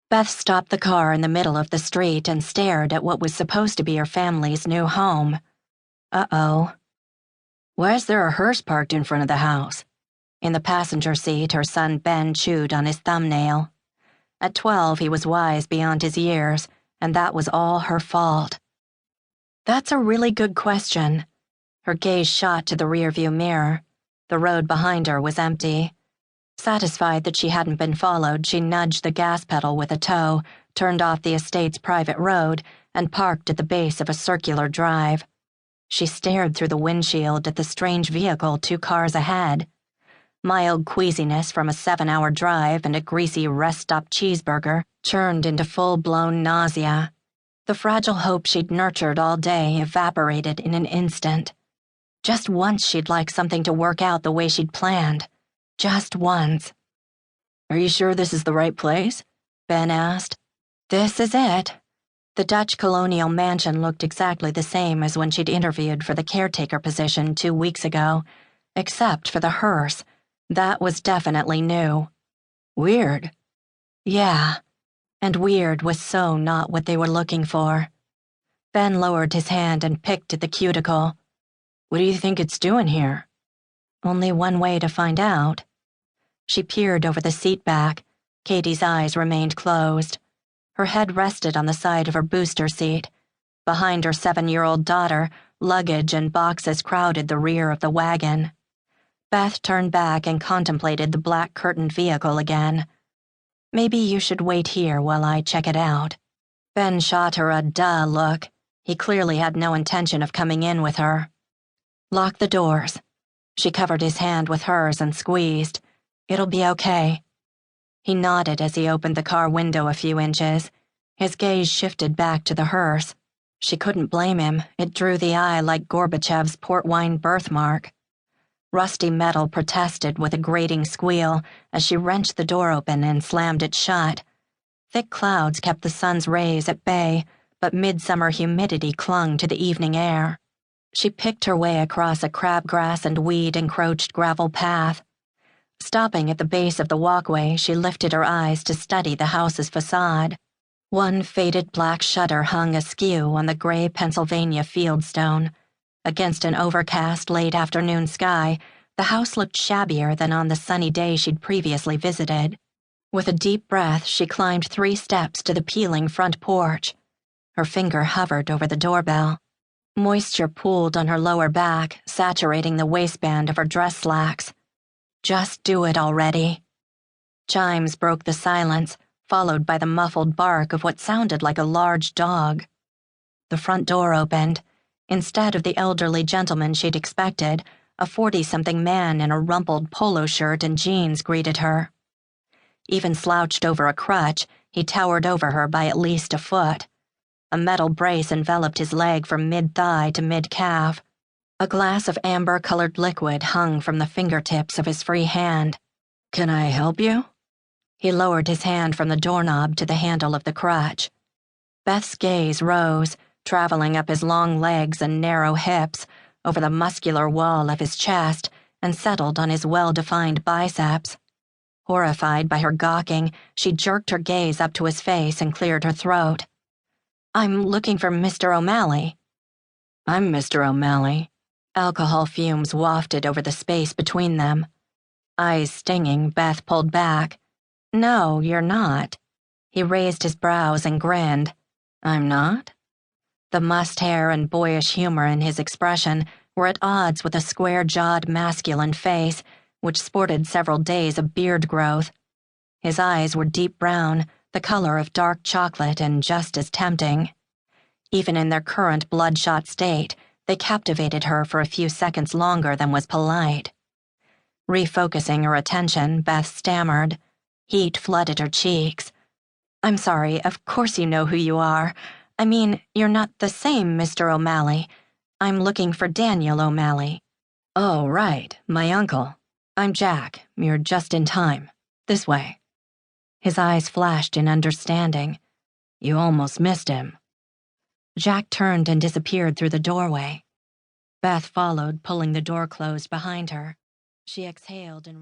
Beth stopped the car in the middle of the street and stared at what was supposed to be her family's new home. Uh-oh. Why is there a hearse parked in front of the house? In the passenger seat, her son Ben chewed on his thumbnail. At 12, he was wise beyond his years, and that was all her fault. That's a really good question. Her gaze shot to the rearview mirror. The road behind her was empty. Satisfied that she hadn't been followed, she nudged the gas pedal with a toe, turned off the estate's private road, and parked at the base of a circular drive. She stared through the windshield at the strange vehicle 2 cars ahead. Mild queasiness from a 7-hour drive and a greasy rest-stop cheeseburger churned into full-blown nausea. The fragile hope she'd nurtured all day evaporated in an instant. Just once she'd like something to work out the way she'd planned. Just once. Are you sure this is the right place? Ben asked. This is it. The Dutch colonial mansion looked exactly the same as when she'd interviewed for the caretaker position 2 weeks ago, except for the hearse. That was definitely new. Weird. Yeah, and weird was so not what they were looking for. Ben lowered his hand and picked at the cuticle. What do you think it's doing here? Only one way to find out. She peered over the seat back. Katie's eyes remained closed. Her head rested on the side of her booster seat. Behind her 7-year-old daughter, luggage and boxes crowded the rear of the wagon. Beth turned back and contemplated the black curtained vehicle again. Maybe you should wait here while I check it out. Ben shot her a duh look. He clearly had no intention of coming in with her. Lock the doors. She covered his hand with hers and squeezed. It'll be okay. He nodded as he opened the car window a few inches. His gaze shifted back to the hearse. She couldn't blame him. It drew the eye like Gorbachev's port wine birthmark. Rusty metal protested with a grating squeal as she wrenched the door open and slammed it shut. Thick clouds kept the sun's rays at bay, but midsummer humidity clung to the evening air. She picked her way across a crabgrass and weed-encroached gravel path. Stopping at the base of the walkway, she lifted her eyes to study the house's facade. One faded black shutter hung askew on the gray Pennsylvania fieldstone. Against an overcast late-afternoon sky, the house looked shabbier than on the sunny day she'd previously visited. With a deep breath, she climbed 3 steps to the peeling front porch. Her finger hovered over the doorbell. Moisture pooled on her lower back, saturating the waistband of her dress slacks. Just do it already. Chimes broke the silence, followed by the muffled bark of what sounded like a large dog. The front door opened. Instead of the elderly gentleman she'd expected, a 40-something man in a rumpled polo shirt and jeans greeted her. Even slouched over a crutch, he towered over her by at least a foot. A metal brace enveloped his leg from mid-thigh to mid-calf. A glass of amber-colored liquid hung from the fingertips of his free hand. Can I help you? He lowered his hand from the doorknob to the handle of the crutch. Beth's gaze rose, traveling up his long legs and narrow hips, over the muscular wall of his chest, and settled on his well-defined biceps. Horrified by her gawking, she jerked her gaze up to his face and cleared her throat. I'm looking for Mr. O'Malley. I'm Mr. O'Malley. Alcohol fumes wafted over the space between them. Eyes stinging, Beth pulled back. No, you're not. He raised his brows and grinned. I'm not? The mussed hair and boyish humor in his expression were at odds with a square-jawed masculine face, which sported several days of beard growth. His eyes were deep brown, the color of dark chocolate and just as tempting. Even in their current bloodshot state, they captivated her for a few seconds longer than was polite. Refocusing her attention, Beth stammered. Heat flooded her cheeks. I'm sorry, of course you know who you are. I mean, you're not the same Mr. O'Malley. I'm looking for Daniel O'Malley. Oh, right, my uncle. I'm Jack. You're just in time. This way. His eyes flashed in understanding. You almost missed him. Jack turned and disappeared through the doorway. Beth followed, pulling the door closed behind her. She exhaled and